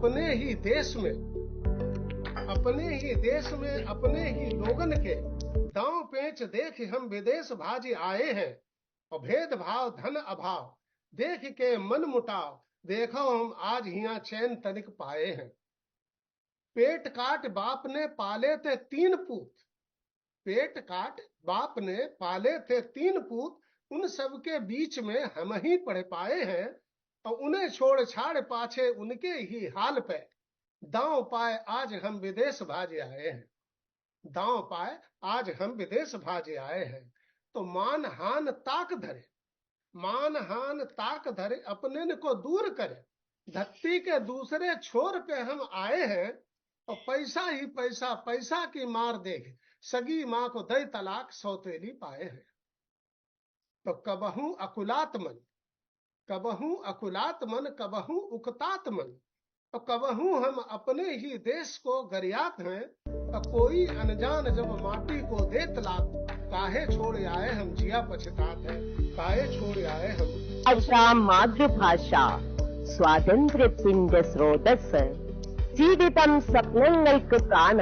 अपने ही देश में अपने ही लोगन के दांव पेच देख हम विदेश भाजी आए हैं। और भेदभाव धन अभाव देख के मन मुटाव देखो हम आज हिया चैन तनिक पाए हैं। पेट काट बाप ने पाले थे 3 पूत, पेट काट बाप ने पाले थे 3 पूत, उन सबके बीच में हम ही पढ़ पाए हैं। और उन्हें छोड़ छाड़ पाछे उनके ही हाल पे दांव पाए आज हम विदेश भाजे आए हैं। दांव पाए आज हम विदेश भाजे आए हैं। तो मान हान ताक धरे अपने को दूर करे, धरती के दूसरे छोर पे हम आए हैं। और पैसा ही पैसा की मार देख सगी माँ को दई तलाक सौतेली पाए हैं। तो कबहू अकुलात मन कबहू उकतात मन, तो कबहू हम अपने ही देश को गरियात हैं। तो कोई अनजान जब माटी को दे तलाक काहे छोड़ आए हम जिया पछतात है, काहे छोड़ आए हम। भाषा മാതൃഭാഷ സ്വാതന്ത്ര്യത്തിന്റെ സ്രോതസ് ജീവിതം സ്വപ്നങ്ങൾക്ക് പ്രാണ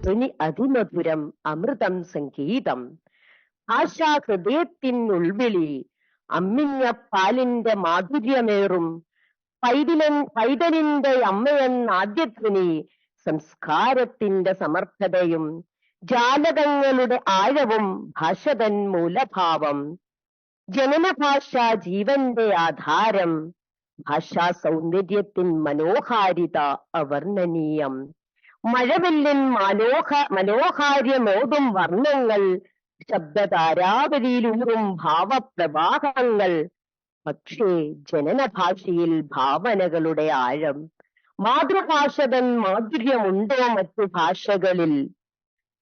ധ്വനി അതിമധുരം അമൃതം സംഗീതം ഭാഷാ ഹൃദയത്തിനുൾവിളി അമ്മിഞ്ഞ പാലിന്റെ മാധുര്യമേറും പൈതലിന്റെ അമ്മയെന്ന ആദ്യധ്വനി സംസ്കാരത്തിന്റെ സമർത്ഥതയും ജാലകങ്ങളുടെ ആഴവും ഭാഷതൻ മൂലഭാവം ജനനഭാഷ ജീവന്റെ ആധാരം ഭാഷാ സൗന്ദര്യത്തിൻ മനോഹാരിത അവർണ്ണനീയം മഴവില്ലിൻ മനോഹാര്യമോതും വർണ്ണങ്ങൾ ശബ്ദതാരാവലിയിലൂറും ഭാവപ്രവാഹങ്ങൾ പക്ഷേ ജനനഭാഷയിൽ ഭാവനകളുടെ ആഴം മാതൃഭാഷതൻ മാധുര്യമുണ്ടോ മറ്റു ഭാഷകളിൽ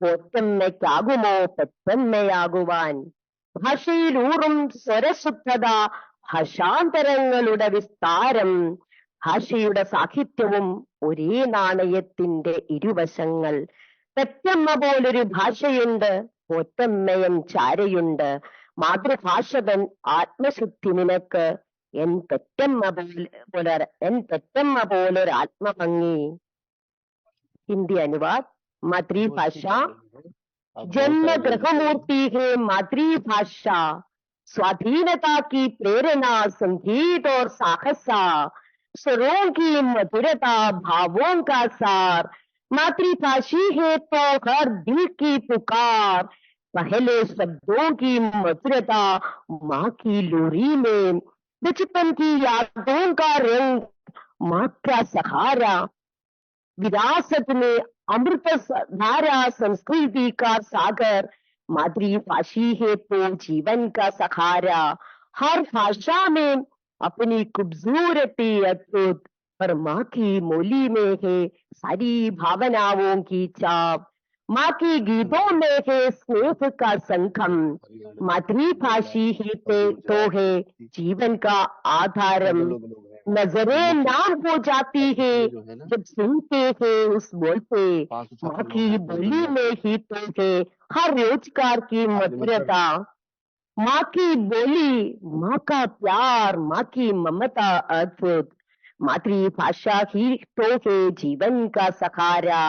പോറ്റമ്മയ്ക്കാകുമോ പെറ്റമ്മയാകുവാൻ ഭാഷയിലൂറും സ്വരശുദ്ധത ഭാഷാന്തരങ്ങളുടെ വിസ്താരം ഭാഷയുടെ സാഹിത്യവും ഒരേ നാണയത്തിന്റെ ഇരുവശങ്ങൾ പെറ്റമ്മ പോലൊരു ഭാഷയുണ്ട് പോറ്റമ്മയൻ ചാരയുണ്ട് മാതൃഭാഷതൻ ആത്മശുദ്ധി നിനക്ക് എൻ പെറ്റമ്മ പോലൊരാത്മഭംഗി हिंदी अनुवाद मातृभाषा जन्म ग्रहमूर्ति है मातृभाषा स्वाधीनता की प्रेरणा संगीत और साहसा स्वरों की मधुरता भावों का सार मातृभाषी है तो हर दिल की पुकार पहले शब्दों की मधुरता माँ की लोरी में बचपन की यादों का रंग माँ का सहारा विरासत में अमृत धारा संस्कृति का सागर मातृभाषी है तो जीवन का सहारा हर भाषा में अपनी खूबसूरती अद्भुत पर माँ की मोली में है सारी भावनाओं की छाप माँ की गीतों में है स्नेह का संगम मातृभाषी है तो है जीवन का आधारम नजरें नाम हो जाती है जब सुनते हैं उस बोल पे माँ की बोली में ही तो है हर रोजगार की मधुरता माँ की बोली माँ का प्यार माँ की ममता अद्भुत मातृभाषा ही तो है जीवन का सहारा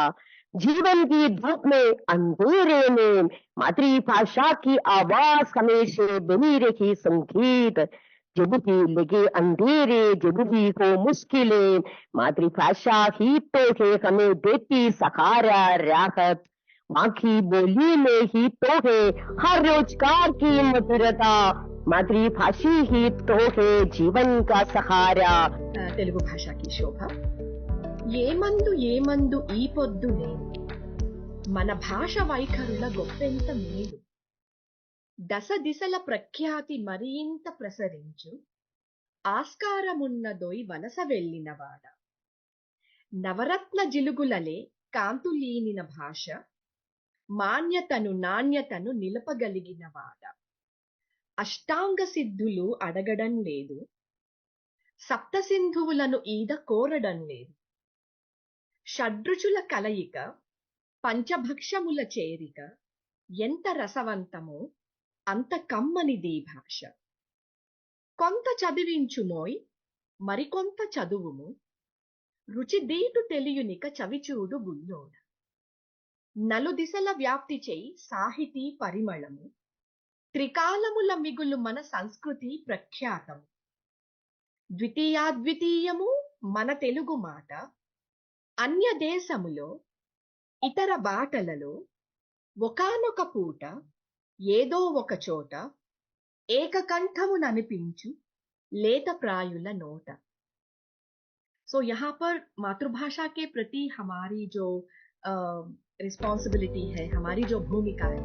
जीवन की धूप में अंधेरे में मातृभाषा की आवाज हमेशा बनी रही संगीत जब भी लगे अंधेरे जब भी हो मुश्किलें मातृभाषा ही तो है हमें देती सहारा राहत माँ की बोली में ही तो है हर रोजगार की मधुरता मातृभाषी ही तो है जीवन का सहारा తెలుగు భాషకి శోభ ఏమందు ఈ పొద్దు నేను మన భాష వైఖరుల గొప్పెంత మేలు దశ దిశల ప్రఖ్యాతి మరింత ప్రసరించు ఆస్కారమున్నదొయ్ వలస వెళ్ళినవాడ నవరత్న జిలుగులలే కాంతులీనిన భాష మాన్యతను నాణ్యతను నిలపగలిగినవాడ అష్టాంగ సిద్ధులు అడగడం లేదు సప్తసింధువులను ఈద కోరడం లేదు షడ్రుచుల కలయిక పంచభక్షముల చేరిక ఎంత రసవంతమో అంత కమ్మనిది భాష కొంత చదివించుమోయ్ మరికొంత చదువుము రుచి దీటు తెలియునిక చవిచూడు బుల్లోడ. నలుదిశల వ్యాప్తి చేయి సాహితీ పరిమళము, త్రికాలముల మిగులు మన సంస్కృతి ప్రఖ్యాతము. ద్వితీయాద్వితీయము మన తెలుగు మాట, అన్య దేశములో ఇతర బాటలలో ఒకానొక పూట ఏదో ఒక చోట ఏకకంఠముననిపించు लेत प्रायुला नोट. सो यहाँ पर मातृभाषा के प्रति हमारी जो रिस्पॉन्सिबिलिटी है, हमारी जो भूमिका है,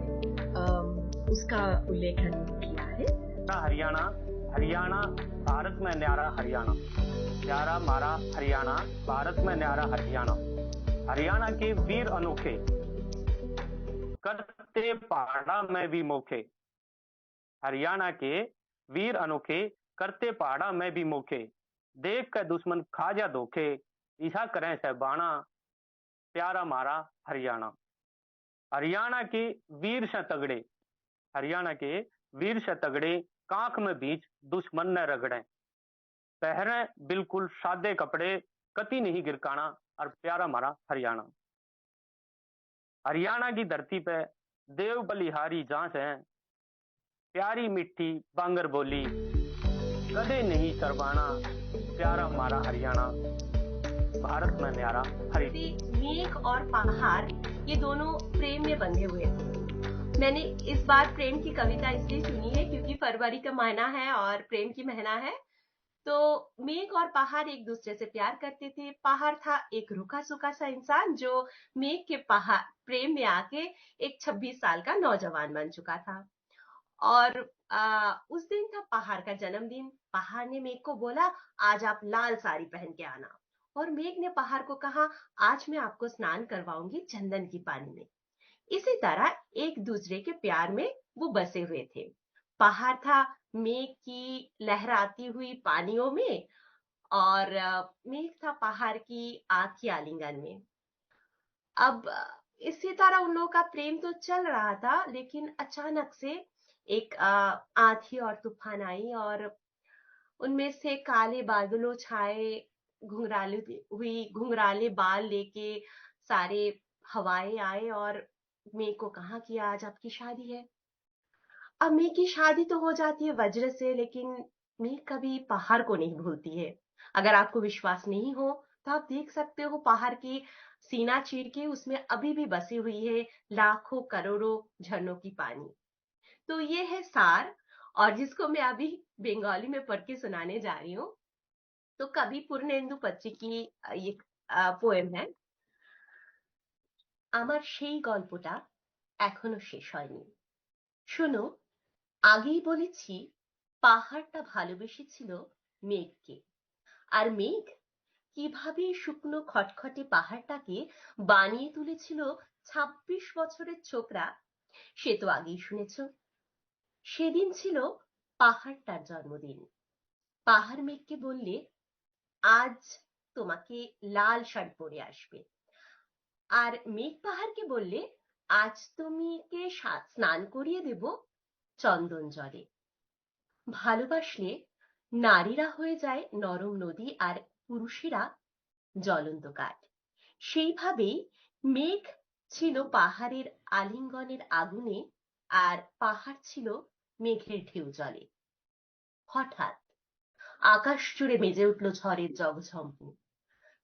उसका उल्लेखन किया है. हरियाणा, हरियाणा भारत में न्यारा हरियाणा, प्यारा मारा हरियाणा, भारत में न्यारा हरियाणा. हरियाणा के वीर अनोखे, करते पहाड़ा में भी मोखे. हरियाणा के वीर अनोखे, करते पहाड़ा में भी मोखे. देख कर दुश्मन खा जा धोखे, ईसा करें सहबाना, प्यारा मारा हरियाणा. हरियाणा के वीर से तगड़े, हरियाणा के वीर से तगड़े, कांख में बीच दुश्मन न रगड़े. पहरे बिल्कुल सादे कपड़े, कति नहीं गिरकाना, और प्यारा मारा हरियाणा. हरियाणा की धरती पे देव बलिहारी जांच है, प्यारी मिट्टी बांगर बोली, कदे नहीं शर्माना, प्यारा मारा हरियाणा. भारत में न्यारा हरियाणा. मेघ और पहाड़ ये दोनों प्रेम में बंधे हुए थे. मैंने इस बार प्रेम की कविता इसलिए चुनी है क्योंकि फरवरी का महीना है और प्रेम की महीना है. तो मेघ और पहाड़ एक दूसरे से प्यार करते थे. पहाड़ था एक रूखा सूखा सा इंसान जो मेघ के पहाड़ प्रेम में आके एक 26 साल का नौजवान बन चुका था. और उस दिन था पहाड़ का जन्मदिन. पहाड़ ने मेघ को बोला, आज आप लाल साड़ी पहन के आना. और मेघ ने पहाड़ को कहा, आज मैं आपको स्नान करवाऊंगी चंदन की पानी में. इसी तरह एक दूसरे के प्यार में वो बसे हुए थे. पहाड़ था मेघ की लहराती हुई पानियों में और मेघ था पहाड़ की आँख की आलिंगन में. अब इसी तरह उन लोगों का प्रेम तो चल रहा था, लेकिन अचानक से एक आंधी और तूफान आई और उनमें से काले बादलों छाए, घुंघराले बाल लेके सारे हवाएं आए और मेघ को कहा कि आज आपकी शादी है. अब मेघ की शादी तो हो जाती है वज्र से, लेकिन मेघ कभी पहाड़ को नहीं भूलती है. अगर आपको विश्वास नहीं हो तो आप देख सकते हो पहाड़ की सीना चीर के उसमें अभी भी बसी हुई है लाखों करोड़ों झरनों की पानी. तो ये है सार, और जिसको मैं अभी बंगाली में पढ़ के सुनाने जा रही हूँ. तो कवि पूर्णेंदु पत्री की ये पोएम है. আমার সেই গল্পটা এখনো শেষ হয়নি. শোনো, আগেই বলেছি পাহাড়টা ভালোবেসেছিল মেঘকে, আর মেঘ কিভাবে শুকনো খটখটে পাহাড়টাকে বানিয়ে তুলেছিল 26 বছরের ছোকরা, সে তো আগেই শুনেছ. সেদিন ছিল পাহাড়টার জন্মদিন. পাহাড় মেঘকে বললে, আজ তোমাকে লাল শাড়ি পরে আসবে. আর মেঘ পাহাড়কে বললে, আজ তুমিকে স্নান করিয়ে দেব চন্দন জলে. ভালোবাসলে নারীরা হয়ে যায় নরম নদী আর পুরুষেরা জ্বলন্ত কাঠ. সেইভাবেই মেঘ ছিল পাহাড়ের আলিঙ্গনের আগুনে আর পাহাড় ছিল মেঘের ঢেউ জলে. হঠাৎ আকাশ জুড়ে মেজে উঠল ঝড়ের জগঝম্প.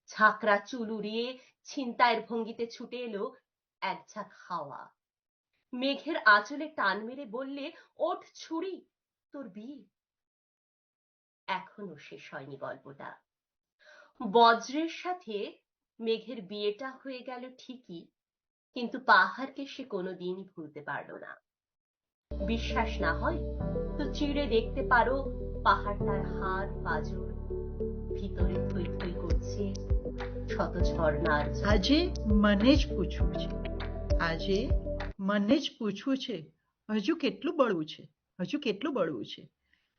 ঝাঁকড়া চুল উড়িয়ে ছিনতাইয়ের ভঙ্গিতে ছুটে এলো এক ঝাঁক হাওয়া. মেঘের আঁচলে টান মেরে বললে, ওঠ ছুরি, তোর বিয়ে. এখনো শেষ হয়নি গল্পটা. বজ্রের সাথে মেঘের বিয়েটা হয়ে গেল ঠিকই, কিন্তু পাহাড়কে সে কোনোদিনই ভুলতে পারল না. বিশ্বাস না হয় তো চিড়ে দেখতে পারো পাহাড়টার হাড় পাঁজর, ভিতরে থই থই করছে শত ঝর্ণার. આજે મને જ પૂછવું છે, આજે મને જ પૂછવું છે, હજુ કેટલું બળવું છે, હજુ કેટલું બળવું છે.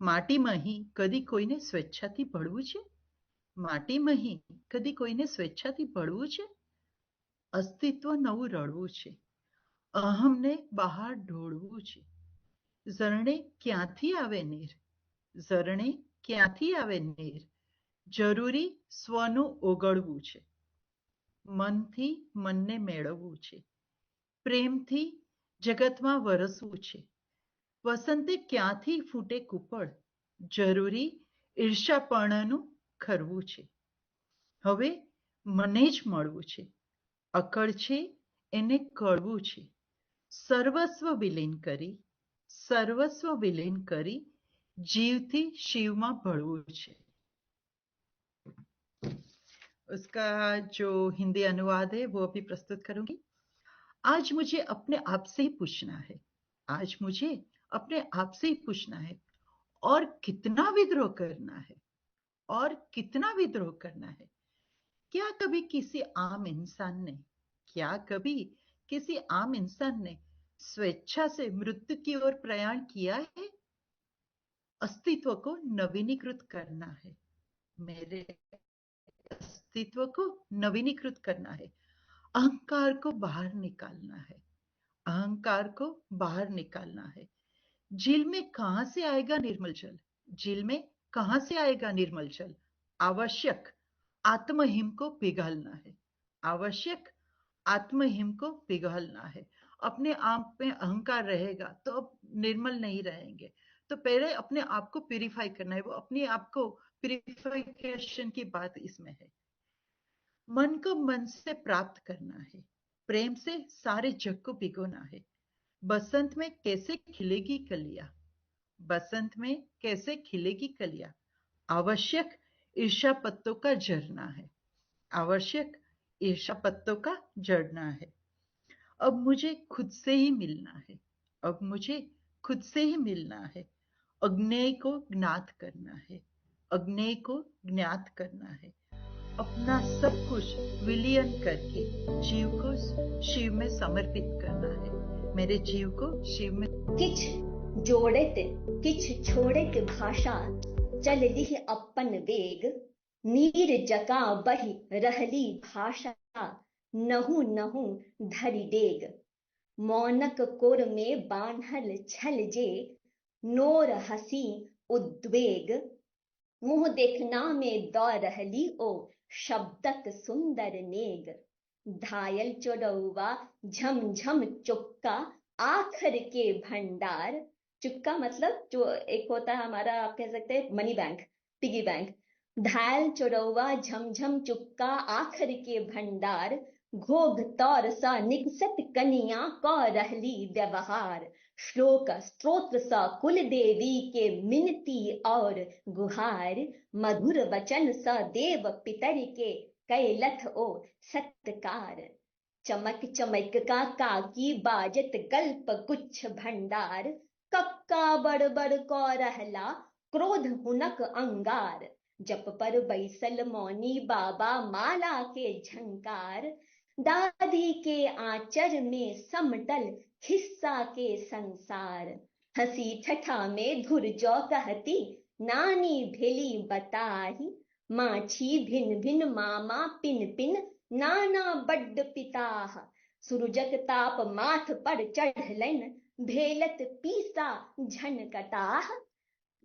માટીમાં અહીં કદી કોઈને સ્વેચ્છાથી ભળવું છે, માટીમાં અહીં કદી કોઈને સ્વેચ્છાથી ભળવું છે. અસ્તિત્વ નવું રળવું છે, અહમને બહાર ઢોળવું છે. ઝરણે ક્યાંથી આવે નેર, ઝરણે ક્યાંથી આવે નેર, જરૂરી સ્વનું ઓગળવું છે. મનથી મનને મેળવવું છે. પ્રેમથી જગતમાં વરસવું છે. વસંતે ક્યાંથી ફૂટે કુપળ, જરૂરી ઈર્ષાપર્ણનું ખરવું છે. હવે મને જ મળવું છે. અકળ છે એને કળવું છે. સર્વસ્વ વિલીન કરી जीव शिव में भळવું છે. उसका जो हिंदी अनुवाद है वो अभी प्रस्तुत करूंगी. आज मुझे अपने आप से ही पूछना है, आज मुझे अपने आप से ही पूछना है, और कितना विद्रोह करना है, और कितना विद्रोह करना है. क्या कभी किसी आम इंसान ने स्वेच्छा से मृत्यु की ओर प्रयाण किया है? अस्तित्व को नवीनीकृत करना है, मेरे अस्तित्व को नवीनीकृत करना है. अहंकार को बाहर निकालना है, अहंकार को बाहर निकालना है. झील में कहां से आएगा निर्मल जल, झील में कहां से आएगा निर्मल जल. आवश्यक आत्महिम को पिघलना है, आवश्यक आत्महिम को पिघलना है. अपने आप में अहंकार रहेगा तो अब निर्मल नहीं रहेंगे. तो पहले अपने आप को प्यूरिफाई करना है, वो अपने आप को प्यूरिफिकेशन की बात इसमें है. मन को मन से प्राप्त करना है, प्रेम से सारे जग को भिगोना है. बसंत में कैसे खिलेगी कलियां, बसंत में कैसे खिलेगी कलियां. आवश्यक ईर्षा पत्तों का झरना है, आवश्यक ईर्षा पत्तों का झरना है. अब मुझे खुद से ही मिलना है, अब मुझे खुद से ही मिलना है. अग्नेय को ज्ञात करना है, अग्नेय को ज्ञात करना है. अपना सब कुछ विलीन करके जीव को शिव में समर्पित करना है, मेरे जीव को शिव में. किछ जोड़ित किछ छोड़ित भाषा चल लिह अपन वेग, नीर जका बही रहली भाषा नहु नहु धरि डेग. मौनक कोर में बान्हल छल जे, नोर हसी उद्वेग. मुँह देखना में दौ रहली ओ, शब्दक सुंदर नेग. धायल चोरौवा झम झम चुक्का आखर के भंडार. चुक्का मतलब जो एक होता है हमारा, आप कह सकते हैं मनी बैंक, पिगी बैंक. धायल चोरौवा झम झम चुक्का आखर के भंडार. घोघ तौर सा निकसत कनिया क रहली व्यवहार. श्लोक स्त्रोत्र सा कुल देवी के मिनती और गुहार. मधुर वचन सा देव पितर के कैलथ ओ सत्कार. चमक चमक का काकी बाजत गल्प गुच्छ भंडार. कक्का बड़ बड़ को रहला क्रोध हुनक अंगार. जप पर बैसल मौनी बाबा माला के झंकार. दादी के आंचर में समटल खिस्सा के संसार. हंसी ठठा में धुर जो कहती नानी भेली बताही. माछी भिन भिन मामा पिन पिन नाना बड्ड पिताह. सूरजक ताप माथ पर चढ़लन भेलत पीसा झनकटाह.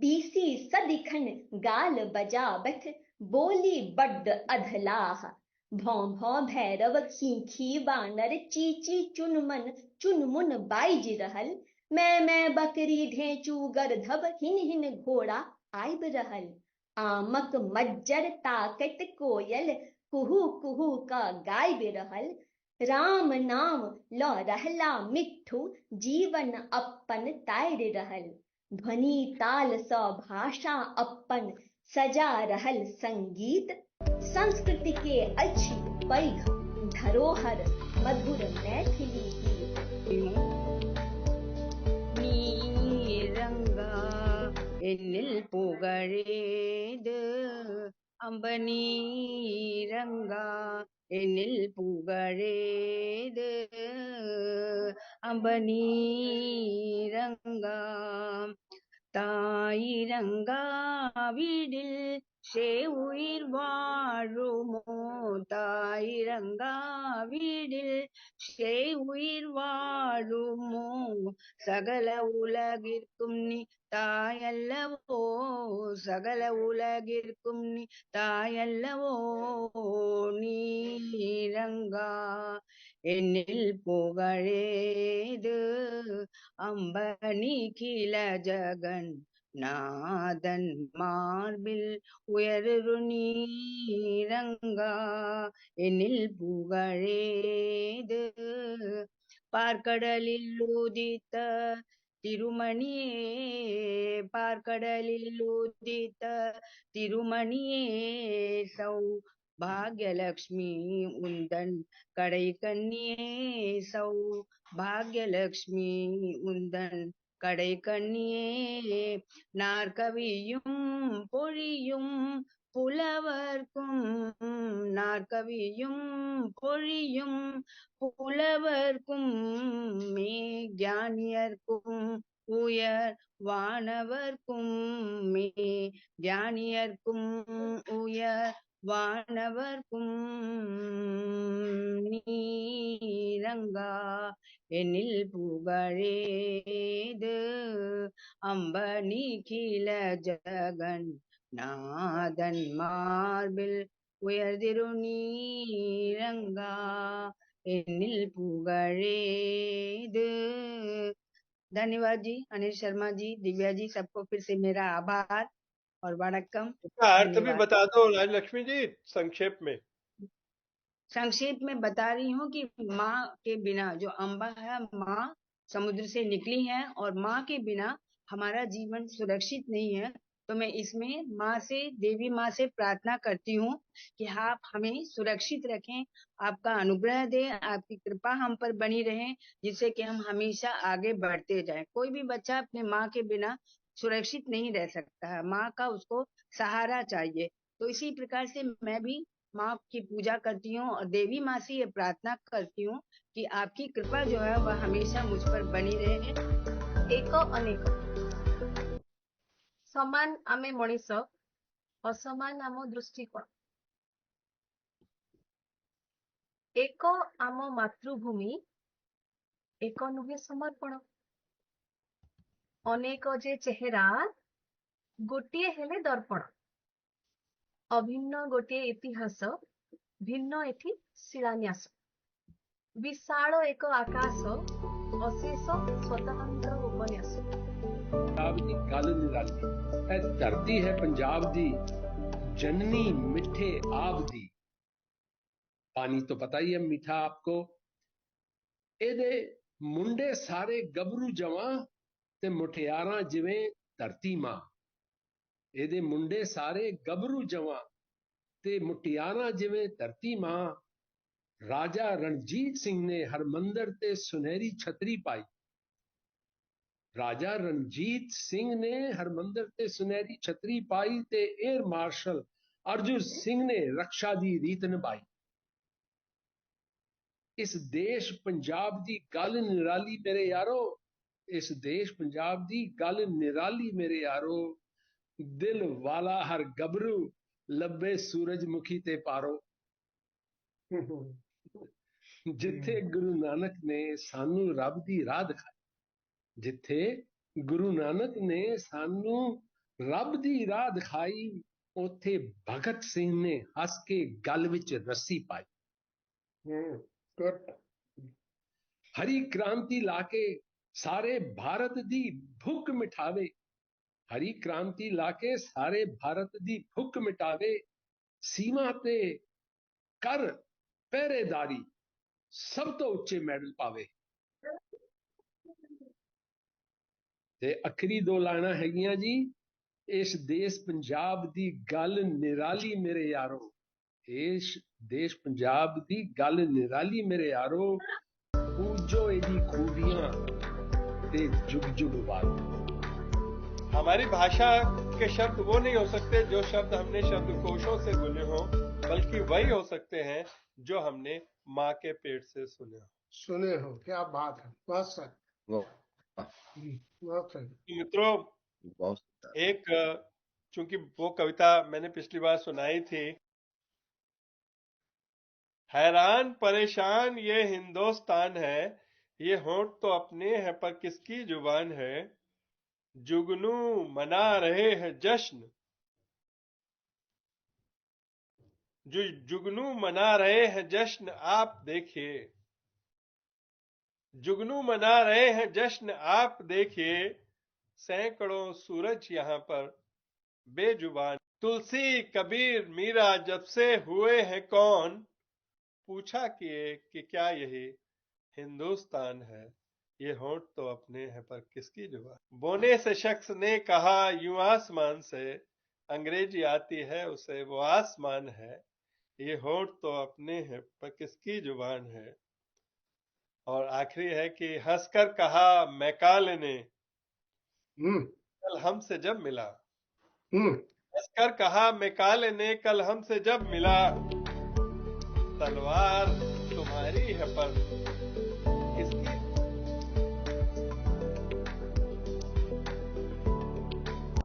बीसी सदिखन गाल बजाबथ बोली बड्ड अधलाह. भौं भौं भैरव खींखी बानर चीची चुनमन चुनमुन बाइज रहल. मैं बकरी ढेंचू गरधब हिन हिन घोड़ा आइब रहल. आमक मज्जर ताकत कोयल कुहू कुहू का गाइब रहल. राम नाम लो रहला मिट्ठू जीवन अपन तायर रहल. ध्वनि ताल स भाषा अपन सजा रहल संगीत. संस्कृति के अच्छी पैघ धरोहर मधुर मैथिली गीत. நீரங்கா என்னில் புகழேது, அம்பனீரங்கா என்னில் புகழேது, அம்பனீரங்கா. தாயிரங்கா வீடில் உயிர் வாழுமோ, தாயிரங்கா வீடில் உயிர் வாழுமோ. சகல உலகிற்கும் நீ தாயல்லவோ, சகல உலகிற்கும் நீ தாயல்லவோ நீரங்கா. என்னில் புகழேது அம்பனி கில ஜகன் நாதன் மார்பில் உயரு நீரங்கா. என்னில் புகழேது பார்க்கடலில் உதித்த திருமணியே, பார்க்கடலில் உதித்த திருமணியே, சௌபாகியலக்ஷ்மி உந்தன் கடை கண்ணியே, சௌபாகியலக்ஷ்மி உந்தன் கடை கண்ணியே. நாற்கவியும் பொழியும் புலவர்க்கும், நாற்கவியும் பொழியும் புலவர்க்கும் மே ஞானியர்க்கும் உயர் வானவர்க்கும், மே ஞானியர்க்கும் உயர் வானவர்க்கும் நீரங்கா. என்னில் புகழேது அம்பனி கில ஜகன் நாதன் மார்பில் உயர்திரு நீரங்கா. என்னில் पुगड़ेद। धन्यवाद जी अनिल शर्मा जी, दिव्या जी, सबको फिर से मेरा आभार और वणक्कम। अर्थ भी बता दो राजलक्ष्मी जी संक्षेप में। संक्षेप में बता रही हूँ कि माँ के बिना, जो अम्बा है माँ समुद्र से निकली है और माँ के बिना हमारा जीवन सुरक्षित नहीं है। तो मैं इसमें माँ से, देवी माँ से प्रार्थना करती हूँ कि आप हमें सुरक्षित रखें, आपका अनुग्रह दे, आपकी कृपा हम पर बनी रहे, जिससे कि हम हमेशा आगे बढ़ते जाएं। कोई भी बच्चा अपने माँ के बिना सुरक्षित नहीं रह सकता है, माँ का उसको सहारा चाहिए। तो इसी प्रकार से मैं भी माँ की पूजा करती हूँ और देवी माँ से ये प्रार्थना करती हूँ कि आपकी कृपा जो है वह हमेशा मुझ पर बनी रहे। एक अनेक समान आमे मनीष, असमान आम दृष्टिकोण, एक आम मातृभूमि, एक नुहे समर्पण, अनेक जे चेहरा गोटे हेले दर्पण, अभिन्न गोटे इतिहास, भिन्न एठी शिलान्यास, विशाल एक आकाश, अशेष स्वतंत्र उपन्यास। पंजाब दी गल निराली है, धरती है पंजाब दी जननी मिठे आब दी। पानी तो पता ही है मीठा आपको। एदे मुंडे सारे गबरू जवां ते मुठियारां जिवें धरती मां। एदे मुंडे सारे गबरू जवां ते मुठियारां जिवें धरती मां। राजा रणजीत सिंह ने हरमंदर ते सुनहरी छतरी पाई। राजा रणजीत सिंह ने हरमंदर ते सुनहरी छतरी पाई ते एयर मार्शल अर्जुन सिंह ने रक्षा दी रीत निभाई। इस देश पंजाब दी गल निराली मेरे यारो, इस देश पंजाब दी गल निराली मेरे यारो। दिल वाला हर गबरू लब्बे सूरजमुखी ते पारो। जिथे गुरु नानक ने सानू रब दी राह दिखाई, जिथे गुरु नानक ने सानू रब दी राह दिखाई, उथे भगत सिंह ने हस के गल विच रस्सी पाई। हरी क्रांति लाके सारे भारत दी भुख मिठावे, हरी क्रांति लाके सारे भारत दी भुख मिटावे। सीमा ते कर पहरेदारी, सब तो उच्चे मेडल पावे। ते आखिरी दो लाइना हैगियां जी, इस देश पंजाब दी गल निराली मेरे यारो, इस देश पंजाब दी गल निराली मेरे यारो। पूजो एदी खूबियां ते जुग जुग बारो। हमारी भाषा के शब्द वो नहीं हो सकते जो शब्द हमने शब्दकोशों से बुने हो, बल्कि वही हो सकते हैं जो हमने माँ के पेट से सुने हो। क्या बात है, बहुत सही, बहुत सही। मित्रों, एक चूंकि वो कविता मैंने पिछली बार सुनाई थी, हैरान परेशान ये हिंदुस्तान है, ये होंठ तो अपने हैं पर किसकी जुबान है। जुगनू मना रहे हैं जश्न, जुगनू मना रहे हैं जश्न आप देखिए। जुगनू मना रहे हैं जश्न आप देखिए, सैकड़ों सूरज यहाँ पर बेजुबान। तुलसी कबीर मीरा जब से हुए हैं कौन, पूछा किए कि क्या यही हिंदुस्तान है। ये होंठ तो अपने हैं पर किसकी जुबान। बोने से शख्स ने कहा यूं आसमान से, अंग्रेजी आती है उसे वो आसमान है। ये होंठ तो अपने हैं पर किसकी जुबान है। और आखिरी है कि हंसकर कहा मैकाल ने कल हमसे जब मिला, हंसकर कहा मैकाल ने कल हमसे जब मिला, तलवार तुम्हारी है पर